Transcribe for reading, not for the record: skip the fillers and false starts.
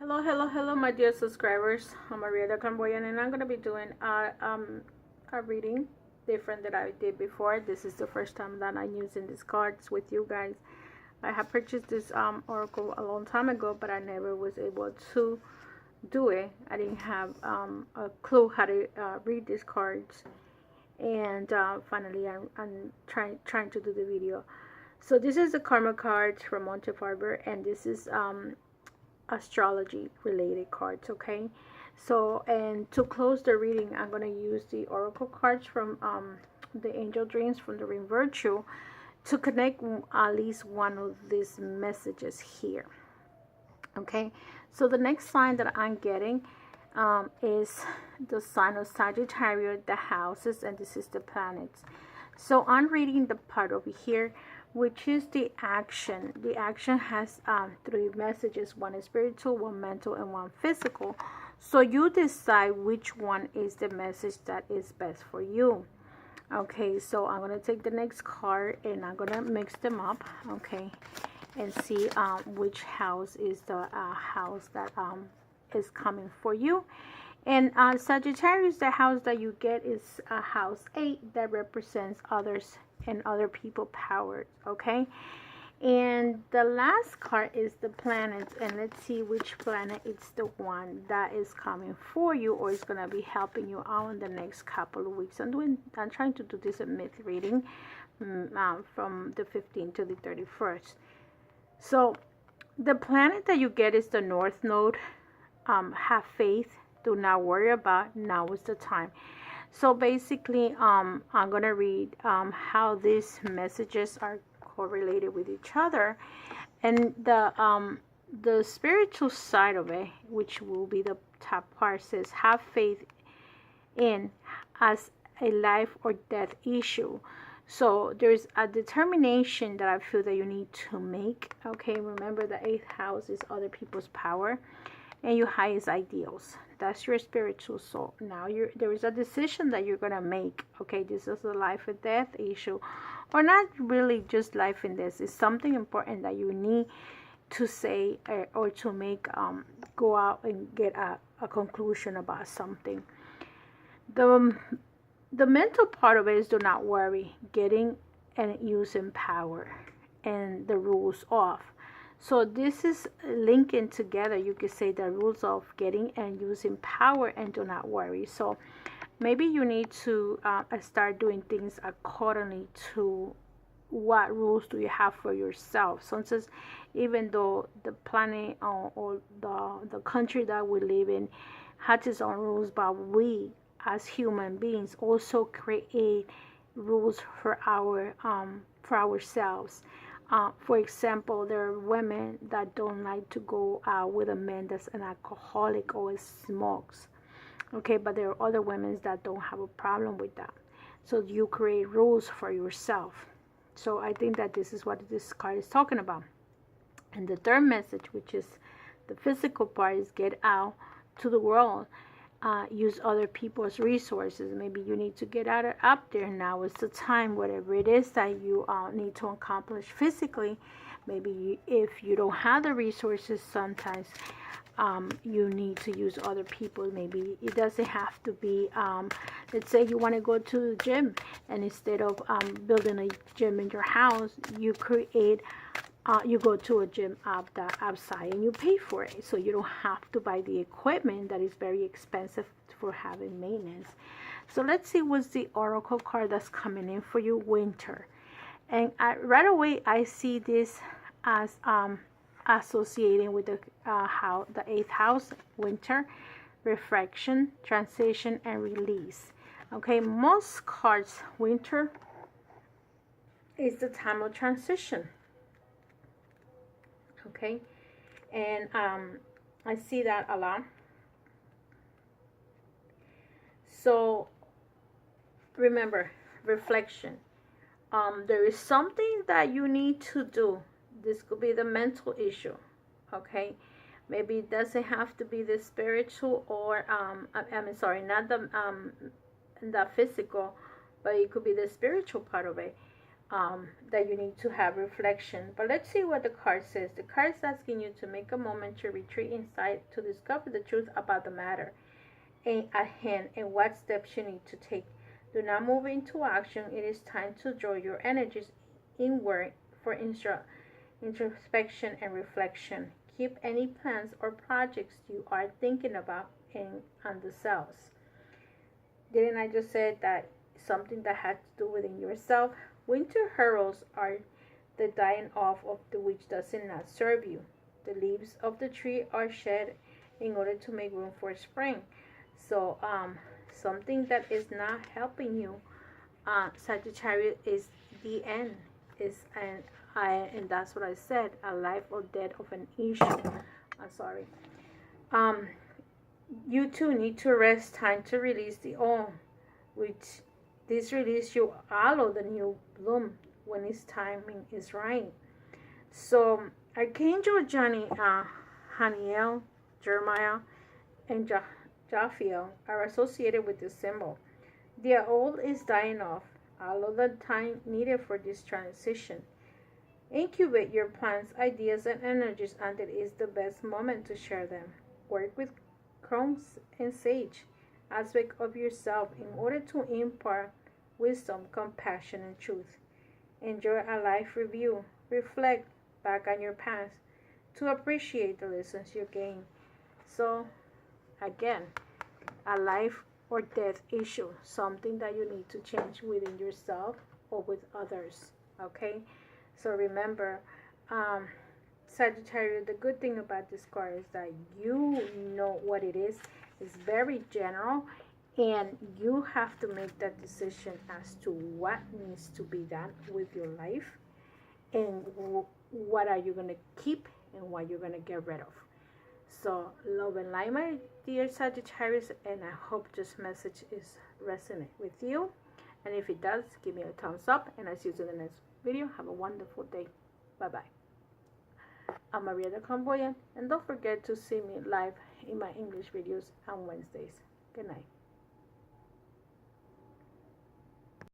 Hello, hello, hello, my dear subscribers. I'm Maria the Camboyan, and I'm going to be doing a reading different than I did before. This is the first time that I'm using these cards with you guys. I have purchased this oracle a long time ago, but I never was able to do it. I didn't have a clue how to read these cards, and finally I'm trying to do the video. So this is the karma card from Monte Farber, and this is astrology related cards. Okay, so and to close the reading, I'm going to use the oracle cards from the angel dreams from the ring virtue to connect at least one of these messages here. Okay, so the next sign that I'm getting is the sign of Sagittarius, the houses, and this is the planets. So I'm reading the part over here, which is the action. The action has three messages. One is spiritual, one mental, and one physical. So you decide which one is the message that is best for you. Okay, so I'm going to take the next card and I'm going to mix them up, okay, and see which house is the house that is coming for you. And Sagittarius, the house that you get is house 8, that represents others and other people powers. Okay, and the last card is the planets, and let's see which planet is the one that is coming for you or is going to be helping you out in the next couple of weeks. I'm trying to do this a myth reading from the 15th to the 31st. So the planet that you get is the North Node. Have faith, do not worry about, now is the time. So basically I'm gonna read how these messages are correlated with each other, and the spiritual side of it, which will be the top part, says have faith in as a life or death issue. So there's a determination that I feel that you need to make. Okay, remember the 8th house is other people's power and your highest ideals. That's your spiritual soul. Now there is a decision that you're gonna make. Okay, this is a life or death issue, or not really just life and death. It's something important that you need to say or to make go out and get a conclusion about something. The mental part of it is do not worry, getting and using power and the rules off. So this is linking together. You could say the rules of getting and using power and do not worry. So maybe you need to start doing things accordingly to what rules do you have for yourself. Sometimes even though the planet or the country that we live in has its own rules, but we as human beings also create rules for ourselves. For example, there are women that don't like to go out with a man that's an alcoholic or smokes. Okay, but there are other women that don't have a problem with that. So you create rules for yourself. So I think that this is what this card is talking about. And the third message, which is the physical part, is get out to the world. Use other people's resources. Maybe you need to get up there. Now is the time, whatever it is that you need to accomplish physically. Maybe if you don't have the resources, sometimes you need to use other people. Maybe it doesn't have to be let's say you want to go to the gym, and instead of building a gym in your house, you create you go to a gym outside and you pay for it, so you don't have to buy the equipment that is very expensive for having maintenance. So let's see what's the oracle card that's coming in for you. Winter. And right away I see this as associating with the 8th house, winter, reflection, transition, and release. Okay, most cards, winter is the time of transition. Okay, and I see that a lot. So remember, reflection. There is something that you need to do. This could be the mental issue. Okay, maybe it doesn't have to be the spiritual or sorry, not the physical, but it could be the spiritual part of it. that you need to have reflection. But let's see what the card says. The card is asking you to make a moment to retreat inside to discover the truth about the matter at hand and what steps you need to take. Do not move into action. It is time to draw your energies inward for introspection and reflection. Keep any plans or projects you are thinking about on the cells. Didn't I just say that something that has to do within yourself? Winter heralds are the dying off of the which does not serve you. The leaves of the tree are shed in order to make room for spring. So something that is not helping you, Sagittarius, is the end. And that's what I said, a life or death of an issue. I'm sorry. You too need to rest, time to release the old, which this release you allow the new bloom when its timing is right. So Archangel Johnny, Haniel, Jeremiah, and Japhiel are associated with this symbol. The old is dying off. Allow the time needed for this transition. Incubate your plans, ideas, and energies, and it is the best moment to share them. Work with crumbs and sage aspect of yourself in order to impart wisdom, compassion, and truth. Enjoy a life review. Reflect back on your past to appreciate the lessons you gain. So, again, a life or death issue, something that you need to change within yourself or with others. Okay? So remember, Sagittarius, the good thing about this card is that you know what it is. It's very general, and you have to make that decision as to what needs to be done with your life and what are you going to keep and what you're going to get rid of. So love and light, my dear Sagittarius, and I hope this message is resonant with you. And if it does, give me a thumbs up, and I'll see you in the next video. Have a wonderful day. Bye bye. I'm Maria the Clairvoyant, and don't forget to see me live in my English videos on Wednesdays. Good night.